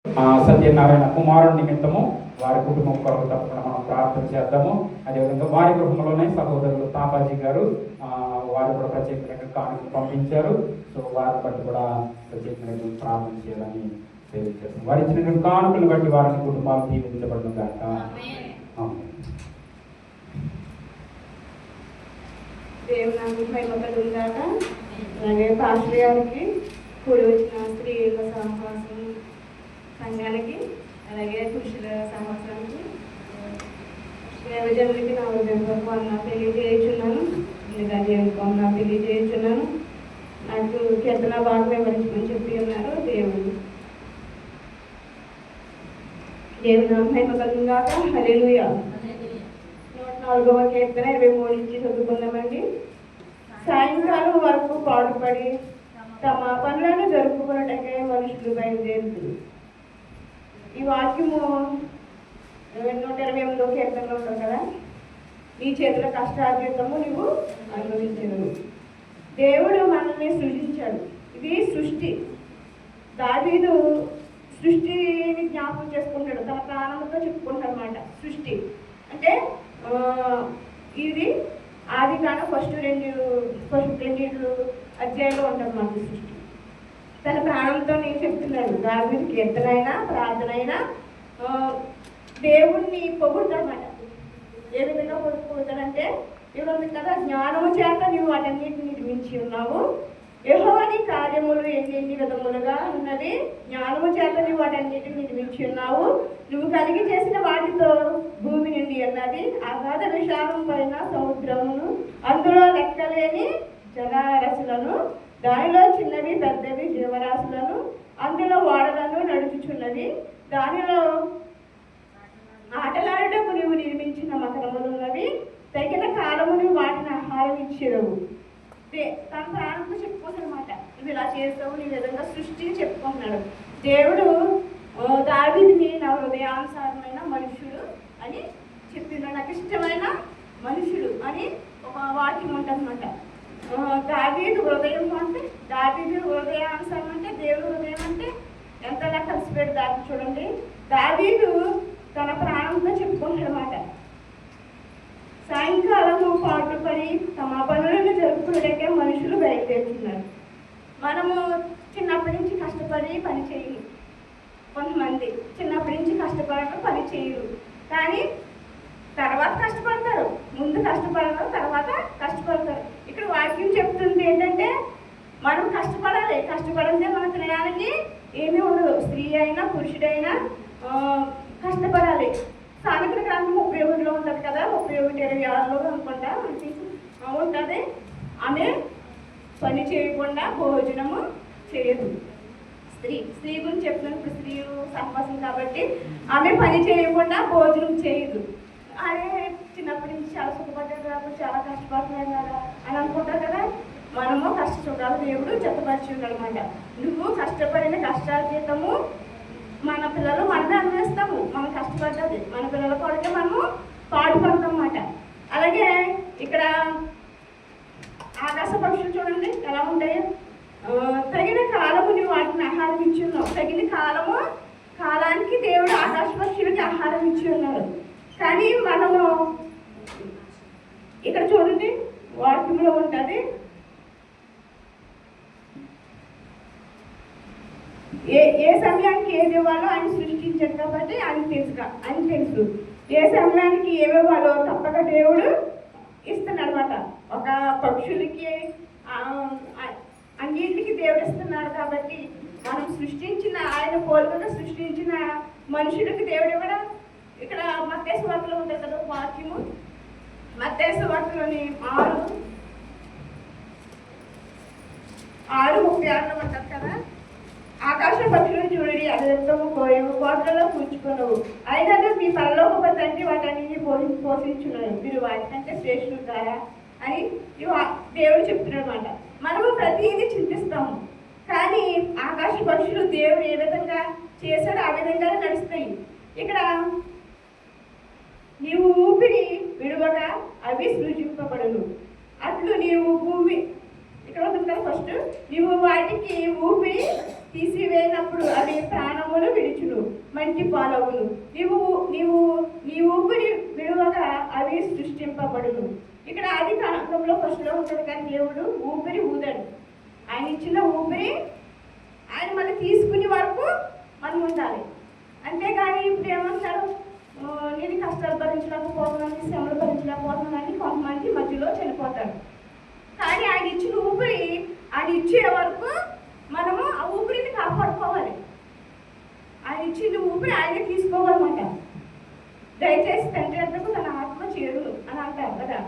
సత్యనారాయణ కుమారుని నిమిత్తము వారి కుటుంబం కొరకు తప్పకుండా మనం ప్రార్థన చేద్దాము. అదేవిధంగా వారి గృహంలోనే సహోదరులు తాపాజీ గారు వారు కూడా ప్రత్యేకంగా కానుకలు పంపించారు. సో వారిని బట్టి కూడా ప్రత్యేకంగా ప్రార్థన చేయాలని తెలియజేస్తాం. వారి ఇచ్చినటువంటి కానుకలు బట్టి వారిని కుటుంబాలు దీవించబడను కాక. అలాగే పాస్టర్ గారికి కూడి వచ్చిన స్త్రీల సహవాసం సంఘానికి, అలాగే పురుషుల సహవాసానికి, దేవజనులకి నా హృదయపూర్వక వందనాలు తెలియజేయుచున్నాను. ఎందుకంటే వందనాలు తెలియజేయుచున్నాను. నాకు కీర్తన బాగా వివరించమని చెప్పి ఉన్నారు. దేవుడు మహిమ కలుగుగాక. హల్లెలూయా. 104వ కీర్తన 23 నుంచి చదువుకుందామండి. సాయంకాలం వరకు పాటుపడి తమ పనులను జరుపుకున్నట్టకే మనుషులు బయలుదేరుతుంది. ఈ వాక్యము 128వ కీర్తనలో ఉంటుంది కదా. నీ చేతుల కష్టార్జితము నువ్వు అనుభవించను. దేవుడు మనల్ని సృష్టించాడు. ఇది సృష్టి. దావీదు సృష్టిని జ్ఞాపకం చేసుకుంటాడు. తన ప్రాణంతో చెప్పుకుంటాడు అన్నమాట. సృష్టి అంటే ఇది ఆది కాను ఫస్ట్ రెండు అధ్యాయంలో ఉంటుంది మన సృష్టి. తన ప్రాణంతో నేను చెప్తున్నాడు. దావీదు కీర్తనైనా ప్రార్థన అయినా దేవుణ్ణి పొగుడతాడన్నమాట. ఏ విధంగా పొగుడతాడంటే ఇప్పుడు ఉంది కదా, జ్ఞానము చేత నువ్వు వాటన్నిటిని నిర్మించి ఉన్నావు. యెహోవా నీ కార్యములు ఎన్ని విధములుగా ఉన్నది. జ్ఞానము చేత నువ్వు వాటన్నిటిని నిర్మించి ఉన్నావు. నువ్వు కలిగి చేసిన వాటితో భూమి నిండి ఉన్నది. అగాధ విశాలం పైన సముద్రమును, అందులో లెక్కలేని జలరాశులను, దానిలో చిన్నవి పెద్దవి జీవరాశులను, అందులో ఓడలను నడుచుచున్నది. దానిలో ఆటలాడటకు నువ్వు నిర్మించిన మకరములు ఉన్నవి. తగిన కాలమును వాటిని ఆహారం ఇచ్చేదవు. తన ప్రాణంతో చెప్పుకోసనమాట. నువ్వు ఇలా చేస్తావు, నీ విధంగా సృష్టిని చెప్పుకుంటున్నాడు. దేవుడు దావీదుని నా హృదయానుసారమైన మనుషుడు అని చెప్తున్నాడు. నాకు ఇష్టమైన మనుషుడు అని ఒక వాక్యం ఉంటుందన్నమాట. దావీదు హృదయం అంటే, దావీదు హృదయానుసారం అంటే, దేవుడు హృదయం అంటే ఎంతలా కలిసిపోయాడు దావీదు. చూడండి, దావీదు తన ప్రాణంతో చెప్పుకుంటాడు అన్నమాట. సాయంకాలము పాటుపడి తమ పనులను జరుపుకునేకే మనుషులు బయలుదేరుతున్నారు. మనము చిన్నప్పటి నుంచి కష్టపడి పని చేయరు. కొంతమంది చిన్నప్పటి నుంచి కష్టపడక పని చేయరు, కానీ తర్వాత కష్టపడతారు. ముందు కష్టపడరు, తర్వాత కష్టపడతారు. ఇక్కడ వాక్యం చెప్తుంది ఏంటంటే మనం కష్టపడాలి. కష్టపడితే మన తినడానికి ఏమీ ఉండదు. స్త్రీ అయినా పురుషుడైనా కష్టపడాలి. సామెతల గ్రంథం 31లో ఉంటుంది కదా, 31:26 అనుకుంటా ఉంటుంది. ఆమె పని చేయకుండా భోజనము చేయదు. స్త్రీ గురించి చెప్తున్నప్పుడు స్త్రీ సహవాసం కాబట్టి ఆమె పని చేయకుండా భోజనం చేయదు. అదే చిన్నప్పటి నుంచి చాలా సుఖపడ్డారు కాబట్టి చాలా కష్టపడుతున్నాడు కదా అని అనుకుంటారు కదా. మనము కష్ట సుఖాలు దేవుడు చెత్తపరిచిండు అనమాట. నువ్వు కష్టపడిన కష్టార్జితము మన పిల్లలు మనమే అందిస్తాము. మనం కష్టపడ్డది మన పిల్లల కొరకే మనము పాడుపడతాం అన్నమాట. అలాగే ఇక్కడ ఆకాశ పక్షులు చూడండి ఎలా ఉంటాయి. తగిన కాలము నువ్వు వాటిని ఆహారం ఇచ్చి ఉన్నావు. తగిన కాలానికి దేవుడు ఆకాశ పక్షులకి ఆహారం ఇచ్చి ఉన్నారు. కానీ మనము ఇక్కడ చూడండి వాక్యంలో ఉంటుంది, ఏ సమయానికి ఏది ఇవ్వాలో ఆయన సృష్టించాడు కాబట్టి ఆయన తెలుసు. ఏ సమయానికి ఏమివ్వాలో తప్పక దేవుడు ఇస్తున్నాడు అనమాట. ఒక పక్షులకి అన్నింటికి దేవుడు ఇస్తున్నాడు కాబట్టి మనం సృష్టించిన ఆయన పోలికగా సృష్టించిన మనుషులకి దేవుడు కూడా ఇక్కడ మత్తయి సువార్తలో ఉంటుంది కదా వాక్యము. మత్తయి సువార్తలోని 6:36 ఉంటుంది కదా. ఆకాశ పక్షులను చూడండి, అదెంతము కోయవు, కోటలలో కూర్చుకున్నావు, అయినా మీ పరలోక తండ్రి వాటన్నిటిని పోషించున్నాడు. మీరు వాటికంటే శ్రేష్ఠులు కారా అని దేవుడు చెప్తున్నాడు అనమాట. మనము ప్రతిదీ చింతిస్తాము, కానీ ఆకాశ పక్షులు దేవుడు ఏ విధంగా చేశాడో ఆ విధంగానే నడుస్తాయి. ఇక్కడ నీవు ఊపిరి విడువగా అవి సృజింపబడును. అట్లు నీవు భూమి ఇక్కడ ఉంటుంది కదా. ఫస్ట్ నీవు వాటికి ఊపిరి తీసివేయనప్పుడు అవి ప్రాణములు విడుచును, మంటి పాలవును. నీవు నీవు నీ ఊపిరి విడువగా అవి సృష్టింపబడును. ఇక్కడ ఆది కాలంలో ఫస్ట్లో ఉంటుంది కానీ దేవుడు ఊపిరి ఊదాడు. ఆయన ఇచ్చిన ఊపిరి ఆయన మళ్ళీ తీసుకునే వరకు మనం ఉండాలి. అంతేగాని ఇప్పుడు ఏమంటారు, నేను కష్టాలు భరించలేకపోతున్నాను, శ్రమలు భరించలేకపోతున్నానని కొంతమంది మధ్యలో చనిపోతారు. కానీ ఆయన ఇచ్చిన ఊపిరి ఆయన ఇచ్చే వరకు మనము ఆ ఊపిరిని కాపాడుకోవాలి. ఆయన ఇచ్చిన ఊపిరి ఆయనే తీసుకోవాలన్నమాట. దయచేసి తండ్రి వద్దకు తన ఆత్మ చేరును అని అంటారు కదా.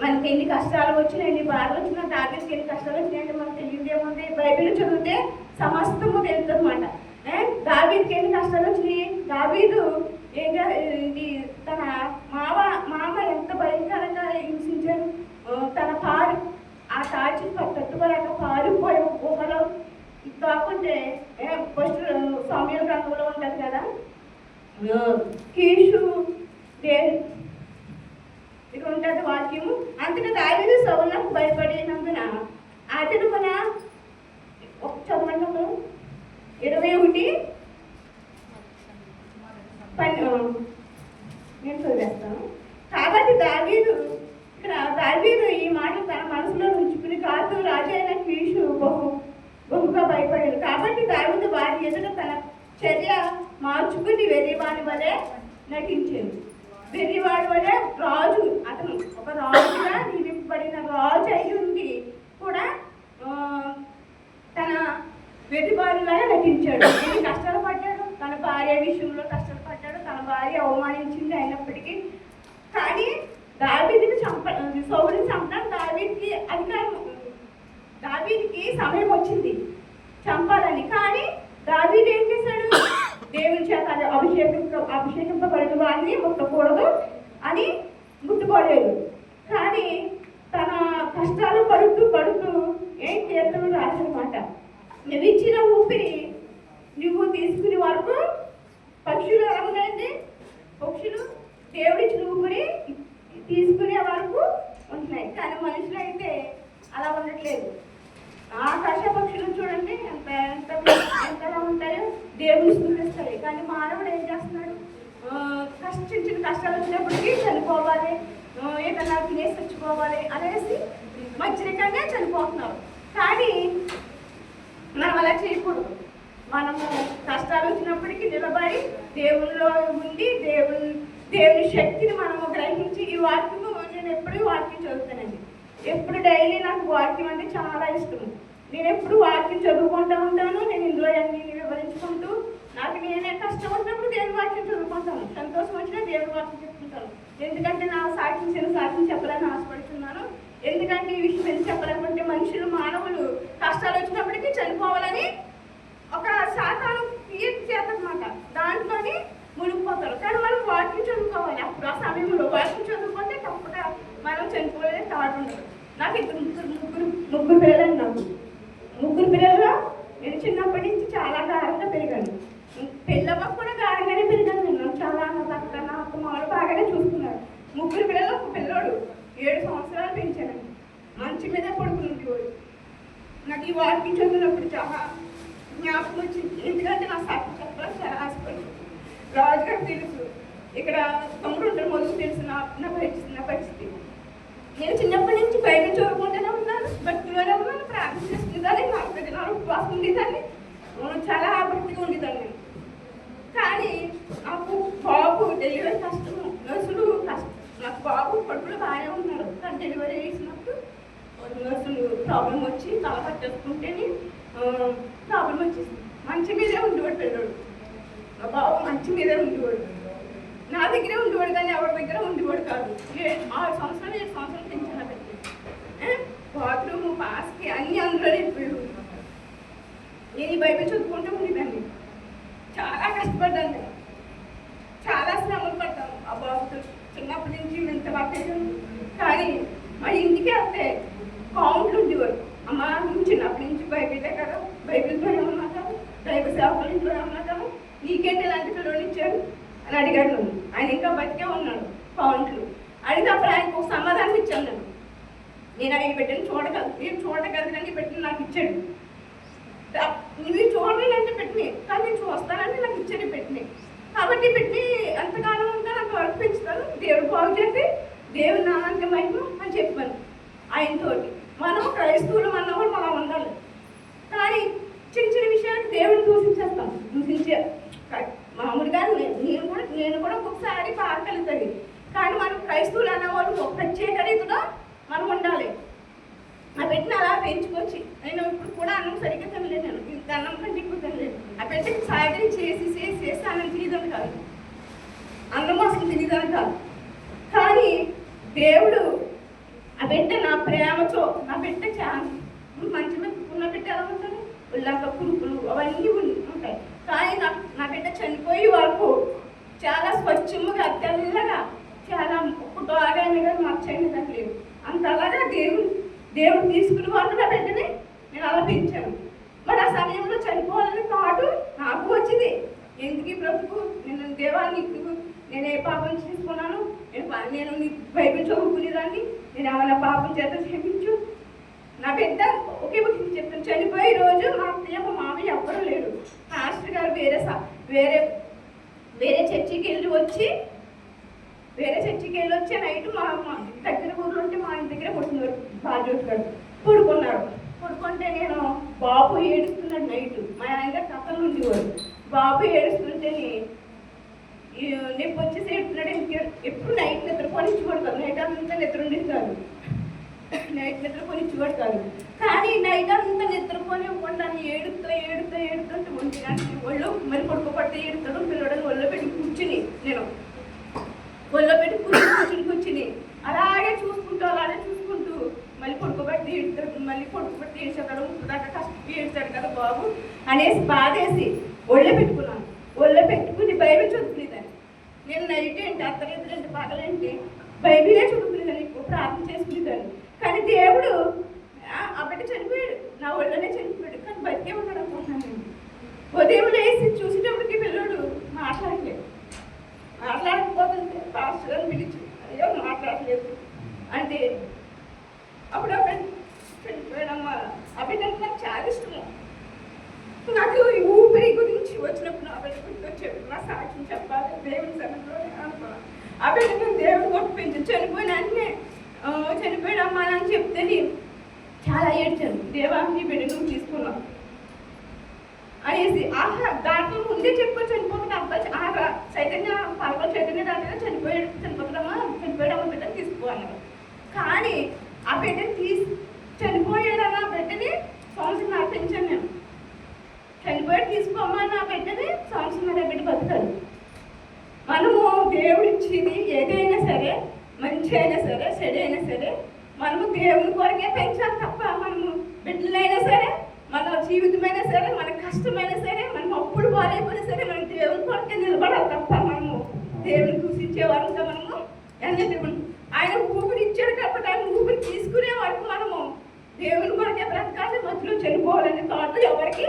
మనకి ఎన్ని కష్టాలు వచ్చినా, ఎన్ని బాధలు వచ్చినా, దానికి ఎన్ని కష్టాలు వచ్చినాయంటే మనకు తెలియదు ఏముంది. బైబిల్ చదివితే సమస్తము తెలుస్తుంది అన్నమాట. దావీదుకి ఎన్ని కష్టాలు వచ్చినాయి. దావీదు తన మామ ఎంత భయంకరంగా హింసించాడు. తన ఆ తాచి తట్టుకోలేక పారిపోయే గుహలో కాకుంటే ఫస్ట్ సమయాల రంగంలో ఉంటుంది కదా, కీషు ఇక్కడ ఉంటుంది వాక్యము. అంతటా దావీదు సౌలునకు భయపడినందున అతడు మన చదవండి 21 నేను చదివేస్తాను. కాబట్టి దావీదు ఈ మాటలు తన మనసులో ఉంచుకుని కాదు రాజు అయిన కీషు బహుగా భయపడాడు. కాబట్టి దావీదు వారి ఎదుట తన చర్య మార్చుకుని వెర్రివాడి వలె నటించాడు. వెర్రివాడి వలె రాజు, అతను ఒక రాజుగా నియమింపబడిన రాజు అయి ఉండి కూడా తన వెర్రివాడిలాగా నటించాడు. ఎన్ని కష్టాలు పడ్డాడు. తన భార్య విషయంలో కష్టాలు పడ్డాడు. తన భార్య అవమానించింది అయినప్పటికీ. కానీ దావీదుని సౌలుని చంపడానికి దావీదుకి సమయం వచ్చింది చంపాలని. కానీ దావీదు ఏం చేశాడు, దేవుని చేత అభిషేకింపబడిన వాడిని ముట్టకూడదు అని ముట్టుకోలేదు. కానీ తన కష్టాలు పడుతూ ఏం కీర్తనలు రాశారన్నమాట. నువ్వు ఇచ్చిన ఊపిరి నువ్వు తీసుకునే వరకు పక్షులు ఎలా ఉన్నాయండి, పక్షులు దేవుడిచ్చిన ఊపిరి తీసుకునే వరకు ఉంటున్నాయి. కానీ మనుషులు అయితే అలా ఉండట్లేదు. ఆకాశ పక్షులు చూడండి ఎంత ఎంత ఎంతలా ఉంటాయో, దేవుని స్థుతిస్తాయి. కానీ మానవుడు ఏం చేస్తున్నాడు, చిన్న కష్టాలు వచ్చినప్పటికీ చనిపోవాలి, ఏదన్నా తినేసి చచ్చిపోవాలి అనేసి మంచిరికంగా చనిపోతున్నారు. కానీ మనం అలా చేయకూడదు. మనము కష్టాలు వచ్చినప్పటికీ నిలబడి దేవునిలో ఉండి దేవుని శక్తిని మనము గ్రహించి, ఈ వాక్యము నేను ఎప్పుడు వాక్యం చదువుతానండి. ఎప్పుడు డైలీ నాకు వాక్యం అంటే చాలా ఇష్టం. నేను ఎప్పుడు వాక్యం చదువుకుంటూ ఉంటాను. నేను ఇందులో అన్ని వివరించుకుంటూ, నాకు నేనే కష్టం వచ్చినప్పుడు దేవుని వాక్యం చదువుకుంటాను, సంతోషం వచ్చినా దేవుని వాక్యం చెప్పుకుంటాను. ఎందుకంటే నా సాక్ష్యం చెప్పాలని ఆశపడుతున్నాను. ఎందుకంటే ఈ విషయం ఎందుకు చెప్పాలనుకుంటే, మనుషులు మానవులు కష్టాలు వచ్చినప్పటికీ చనిపోవాలని ఒక శాతాను క్రియేట్ చేస్తారన్నమాట. దాంట్లోని మునిగిపోతారు. కానీ మనం వాక్యం చదువుకోవాలి. అప్పుడు ఆ సమయంలో వాక్యం చదువుకుంటే తప్పక మనం చనిపోలే థాట్ ఉండదు. నాకు ముగ్గురు పిల్లలు. నాకు ముగ్గురు పిల్లల్లో నేను చిన్నప్పటి నుంచి చాలా గారంగా పెరిగాను. పిల్లమ్మ కూడా గారంగానే పెరిగాను. నేను చాలా నా అక్క మామూలు బాగానే చూసుకున్నాడు. ముగ్గురు పిల్లలు, ఒక పిల్లోడు 7 సంవత్సరాలు పెంచానండి. మంచి మీద పడుకుని ఉండేవాడు. నాకు ఈ వాక్యం చదివినప్పుడు చాలా జ్ఞాపకం వచ్చింది. ఎందుకంటే నా సాక్షి చెప్పాలని చాలా ఆశపడుతుంది. రాజుగారు తెలుసు, ఇక్కడ తమ్ముడు ఉంటారు, మొదలు తెలుసు నా పరిస్థితి. నేను చిన్నప్పటి నుంచి బయట చదువుకుంటూనే ఉన్నాను, భక్తిలోనే ఉన్నాను, ప్రార్థన చేసుకునేదాన్ని, 40 దినాలు ఉపవాసం ఉండేదాన్ని, చాలా భక్తిగా ఉండేదాన్ని. కానీ నాకు బాబు డెలివరీ కష్టము, నర్సులు కష్టం. నాకు బాబు కడుపులో బాగానే ఉన్నారు. కానీ డెలివరీ చేసినప్పుడు నర్సులు ప్రాబ్లం వచ్చి తల పట్టేసుకుంటేనే ప్రాబ్లం వచ్చేసింది. మంచి మీదే ఉండేవాడు పిల్లడు. నా బాబు మంచి మీదే ఉండేవాడు. నా దగ్గరే ఉండేవాడు కానీ ఎవరి దగ్గర ఉండేవాడు కాదు. 6 సంవత్సరాలు 7 సంవత్సరాలు పెంచిన బాత్రూమ్ పాస్కి అన్నీ అందులోనే వెళ్ళిపోయాడు. నేను ఈ బైబిల్ చదువుకుంటూ ఉండేదాన్ని. చాలా కష్టపడ్డాను, చాలా శ్రమలు పడ్డాను ఆ బాబుతో. చిన్నప్పటి నుంచి ఇంత పట్టేసాను. కానీ మా ఇంటికి వస్తే కౌంట్లు ఉండేవాడు. అమ్మ నువ్వు చిన్నప్పటి నుంచి బైబిలే కదా, బైబిల్తోనే ఉన్నా కదా, దైవ సేవకుల ఇంట్లోనే ఉన్నా కదా, నీకేంటి ఇలాంటి పిల్లలు ఇచ్చారు అని అడిగాడు నన్ను. ఆయన ఇంకా బతికే ఉన్నాడు. కౌంట్లు అడిగినప్పుడు ఆయనకు ఒక సమాధానం ఇచ్చాను. నేను ఆయన పెట్టిన చూడగలదు, నేను చూడగలదని పెట్టిన నాకు ఇచ్చాడు. నువ్వు చూడలేదంటే పెట్టినాయి, కానీ నేను చూస్తానంటే నాకు ఇచ్చేది పెట్టినాయి. కాబట్టి పెట్టి ఎంతకాలం ఉంటే నాకు వరకు పెంచుతాను, దేవుడు బాగు చేసి దేవుడు నాన్న మహిమ అని చెప్పాను ఆయనతోటి. మనం క్రైస్తవులు అన్నవాళ్ళు మనం ఉండాలి, కానీ చిన్న చిన్న విషయాలకు దేవుడిని దూషించేస్తాం. దూషించే మామూలుగా నేను కూడా ఒక్కొక్కసారి బాగా కలుగుతుంది, కానీ మనం క్రైస్తవులు అనేవాళ్ళు ఒక ప్రత్యేక రీతిలో మనం ఉండాలి. ఆ పెట్టిన అలా పెంచుకొచ్చి నేను ఇప్పుడు కూడా అన్నం సరిగ్గా తినలేదు, నేను ఇంత అన్నం కంటే ఎక్కువ తినలేదు. ఆ పెట్టిన సాయంత్రం చేసి అన్నం తినేదాన్ని కాదు, అన్నం అసలు తినేదాన్ని కాదు. కానీ దేవుడు ఆ బిడ్డ నా ప్రేమతో, నా బిడ్డ చాలా మంచి ఉన్న బిడ్డ ఎలా ఉంటుంది, ఉల్లాక పురుపులు అవన్నీ ఉంటాయి. కానీ నా బిడ్డ చనిపోయే వరకు చాలా స్వచ్ఛముగా తెల్లగా చాలా బాగానే మర్చండి నాకు లేదు. అంతలాగా దేవుడు తీసుకుని వాళ్ళు నా బిడ్డని నేను అలా పెంచాను. మరి ఆ సమయంలో చనిపోవాలని థాటు నాకు వచ్చింది. ఎందుకు ఈ బ్రతుకు, నేను దేవాన్ని నేను ఏ పాపం చేసుకున్నాను, నేను నీ బైబిల్ చదువుకునేదాన్ని, నేను ఏమైనా పాపం చేత క్షమించు. నా బిడ్డ ఒకే చెప్తాను, చనిపోయే రోజు మా అత్తయ్య మా మామయ్య ఎవ్వరూ లేడు. మాస్టర్ గారు వేరే చర్చికి వెళ్ళి వచ్చి నైట్ మా దగ్గర ఊర్లో ఉంటే మా ఇంటి దగ్గర పడుతున్నారు. బాజోట్ గారు పడుకుంటే నేను బాబు ఏడుస్తున్నాడు. నైట్ మా ఆయన కథలు ఉండేవారు. బాబు ఏడుస్తుంటే నొప్పి వచ్చేసి ఏడుస్తున్నాడు. ఎప్పుడు నైట్ నిద్రపోని ఇచ్చివాడు కాదు, నైట్ అంతా నిద్ర ఉండేది కాదు, నైట్ నిద్రపోని ఇచ్చివాడు కాదు. కానీ నైట్ అంతా నిద్రపోని ఇవ్వకుండా ఏడుతుంటే ఒంటి గంటకి ఒళ్ళు మరి పడుకోబడితే ఏడుతాడు. పిల్లడని ఒళ్ళో పెట్టి కూర్చుని కూర్చుని అలాగే చూసుకుంటూ మళ్ళీ పడుకోబట్టి ఏడ్చాడు. దాకా కష్టం ఏడ్చాడు కదా బాబు అనేసి బాధేసి ఒళ్ళో పెట్టుకుని బైబిల్ చదువుకునేదాన్ని. నేను నైట్ ఏంటి అత్తలేదులేంటి పగలేంటి బైబిలే చదువుకునేదాన్ని, ఎక్కువ ప్రార్థన చేసుకునేదాన్ని. కానీ దేవుడు ఆ బిడ్డ చనిపోయాడు, నా ఒళ్ళోనే చనిపోయాడు, కానీ బతికే ఉన్నాడు అనుకుంటున్నాను. నేను ఉదయం లేసి చూసేటప్పటికి పిల్లడు మాట్లాడకపోతుంటే పాస్టర్ గారిని పిలిచి అయ్యో మాట్లాడలేదు అంటే అప్పుడు ఆ బిడ్డ చనిపోయాడమ్మా. ఆ బిడ్డ అంటే నాకు చాలా ఇష్టము. నాకు ఈ ఊపిరి గురించి వచ్చినప్పుడు ఆ బిడ్డ గుర్తొచ్చాడు. నా సాక్ష్యం చెప్పాలి దేవుని సన్నిధిలోనే అనుకున్నాను. ఆ బిడ్డ దేవుడు కొట్టించి చనిపోయాడమ్మా అని చెప్తే చాలా ఏడ్చాను. దేవా నీ బిడ్డ నువ్వు తీసుకున్నావు అనేసి. దాంట్లో ముందే చెప్పుకొని చనిపోతుంది అబ్బాయి చైతన్య దాంట్లో చనిపోయాడమ్మ బిడ్డని తీసుకోవాలన్నారు. కానీ ఆ బిడ్డని చనిపోయాడన్న ఆ బిడ్డని సంవత్సరం పెంచాను నేను. చనిపోయాడు తీసుకోమని ఆ బిడ్డని సంవత్సరం బిడ్డ బతుకాడు. మనము దేవుడు ఇచ్చింది ఏదైనా సరే, మంచి అయినా సరే, చెడు అయినా సరే, మనము దేవుని కొరకే పెంచాలి తప్ప మనము బిడ్డలైనా సరే, మన జీవితమైనా సరే, మన కష్టమైనా సరే, మనం అప్పుడు బాగాలేకపోయినా సరే మనం దేవుని కొరకే నిలబడాలి తప్ప మనము దేవుని దూషించే వరకు మనము ఎందుకు ఆయన ఊపిరి ఇచ్చాడు కాబట్టి ఆయన ఊపిరి తీసుకునే వరకు మనము దేవుని కొరకే బ్రతకాలి. మధ్యలో చనిపోవాలని థాట్ ఎవరికి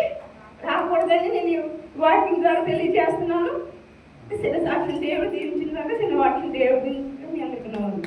రాకూడదని నేను వాకింగ్ ద్వారా తెలియజేస్తున్నాను. చిన్న సాక్షి దేవుడు దీవించిన చిన్న వాటిని దేవుడు మీ అందుకున్నాను.